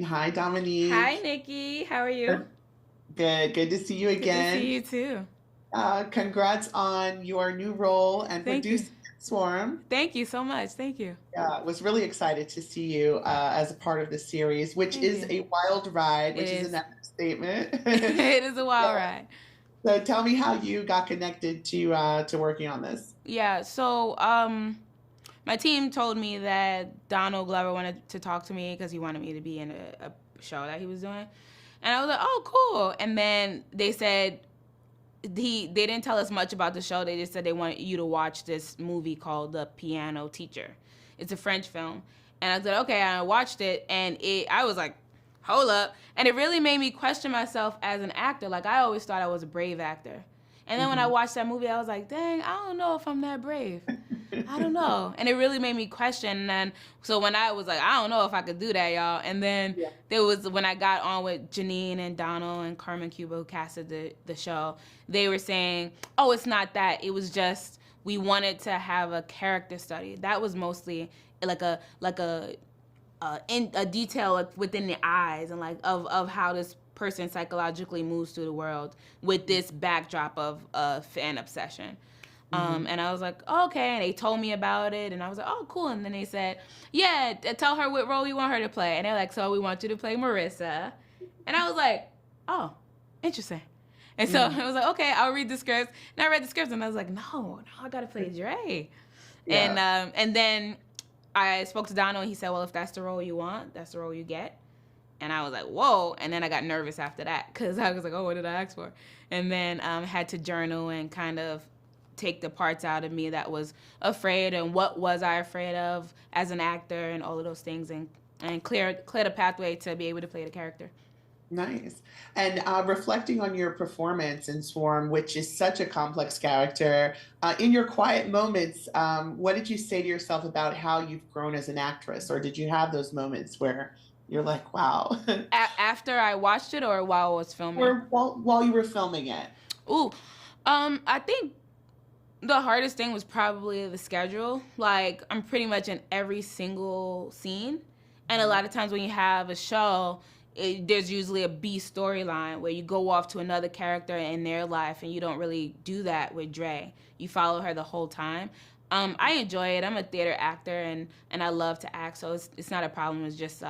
Hi, Hi, Dominique. Nikki. How are you? Good, good to see you Good to again. see you too. Congrats on your new role and Thank you. producing Swarm. Thank you so much. Thank you. Was really excited to see you as a part of the series, which Thank is you. a wild ride, It which is an is. understatement. It is a wild Yeah. ride. So tell me how you got connected to working on this. Yeah. My team told me that Donald Glover wanted to talk to me because he wanted me to be in a show that he was doing, and I was like, "Oh, cool." And then they said they didn't tell us much about the show. They just said they wanted you to watch this movie called The Piano Teacher. It's a French film, and I said okay. I watched it, and I was like, hold up, and it really made me question myself as an actor. Like I always thought I was a brave actor, and then when I Hmm. watched that movie, I was like, dang, I don't know if I'm that brave. I don't know. And it really made me question. And then, so when I was like, I don't know if I could do that, y'all. And then Yeah. there was, when I got on with Janine and Donald and Carmen Cuba, who casted the show, they were saying, oh, it's not that. It was just, we wanted to have a character study. That was mostly in a detail like, within the eyes and like of how this person psychologically moves through the world with this backdrop of fan obsession. Hmm. And I was like, oh, okay. And they told me about it, and I was like, oh, cool. And then they said, yeah, tell her what role you want her to play. And they're like, so we want you to play Marissa. And I was like, oh, interesting. And so Hmm. I was like, okay, I'll read the script. And I read the script, and I was like, no, I gotta play Dre. Yeah. And then I spoke to Donald, and he said, well, if that's the role you want, that's the role you get. And I was like, whoa. And then I got nervous after that because I was like, oh, what did I ask for? And then had to journal and kind of take the parts out of me that was afraid and what was I afraid of as an actor and all of those things and clear the pathway to be able to play the character. Nice. And reflecting on your performance in Swarm, which is such a complex character, in your quiet moments, what did you say to yourself about how you've grown as an actress? Or did you have those moments where you're like, wow, After I watched it or while I was filming? or while you were filming it? Ooh, I think the hardest thing was probably the schedule. Like I'm pretty much in every single scene, and a Mhm. lot of times when you have a show, there's usually a B storyline where you go off to another character in their life, and you don't really do that with Dre. You follow her the whole time. I enjoy it. I'm a theater actor, and I love to act, so it's not a problem. It's just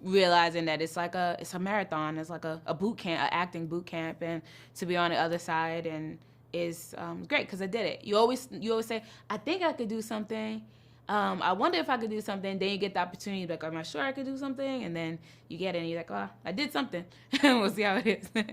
realizing that it's a marathon. It's like a boot camp, an acting boot camp, and to be on the other side and is great because I did it. You always say, I think I could do something. I wonder if I could do something. Then you get the opportunity, like, am I sure I could do something? And then you get it, and you're like, oh, I did something. We'll see how it is.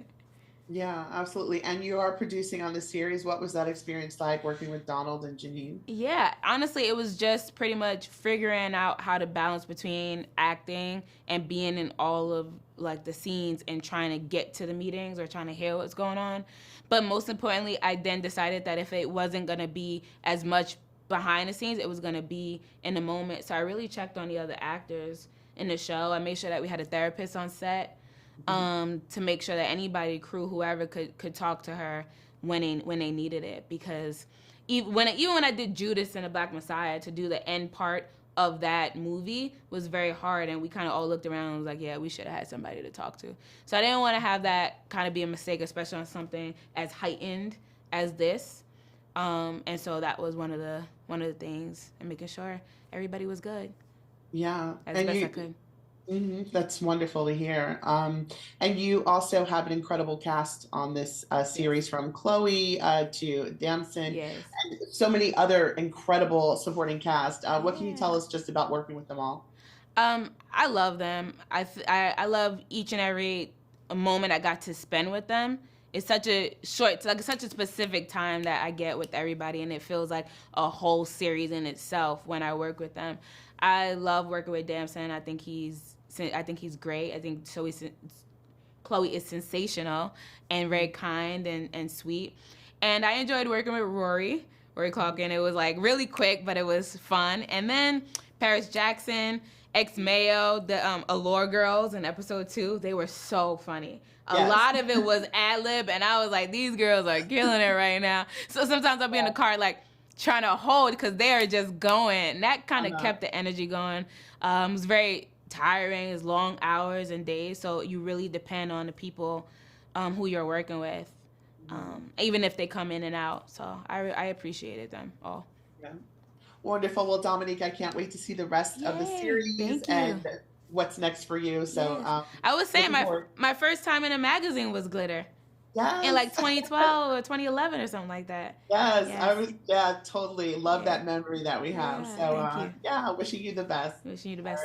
Yeah, absolutely. And you are producing on the series. What was that experience like working with Donald and Janine? Yeah, honestly, it was just pretty much figuring out how to balance between acting and being in all of like the scenes and trying to get to the meetings or trying to hear what's going on. But most importantly, I then decided that if it wasn't going to be as much behind the scenes, it was going to be in the moment. So I really checked on the other actors in the show. I made sure that we had a therapist on set Mhm. to make sure that anybody, crew, whoever could talk to her when they needed it. Because even when I did Judas and the Black Messiah, to do the end part of that movie was very hard, and we kind of all looked around and was like, yeah, we should have had somebody to talk to. So I didn't want to have that kind of be a mistake, especially on something as heightened as this. And so that was one of the things, and making sure everybody was good Yeah. as And best I you, could. that's wonderful to hear. And you also have an incredible cast on this Yes. series from Chloe to Damson, Yes. and so many other incredible supporting cast. What can you Yeah. tell us just about working with them all? I love them. I love each and every moment I got to spend with them. It's such a short, it's like such a specific time that I get with everybody, and it feels like a whole series in itself when I work with them. I love working with Damson. I think he's great. I think Chloe is sensational and very kind and sweet. And I enjoyed working with Rory Calkin. It was like really quick, but it was fun. And then Paris Jackson, ex Mayo, the Allure girls in episode 2, they were so funny. A Yes. lot of it was ad lib, and I was like, these girls are killing it right now. So sometimes I'll be in the car like trying to hold because they are just going. And that kind of Uh-huh. kept the energy going. It was very tiring. It's long hours and days. So you really depend on the people who you're working with, even if they come in and out. So I appreciated them all. Yeah. Wonderful. Well, Dominique, I can't wait to see the rest of the Yay! series Thank you. and what's next for you. So, Yes. I was saying looking forward. my first time in a magazine was Glitter in Yes. like 2012 or 2011 or something like that. Yes, I Yes. was, yeah, totally love Yeah. that memory that we have. Yeah. So, Thank you. yeah, wishing you the best. Wishing you the best. All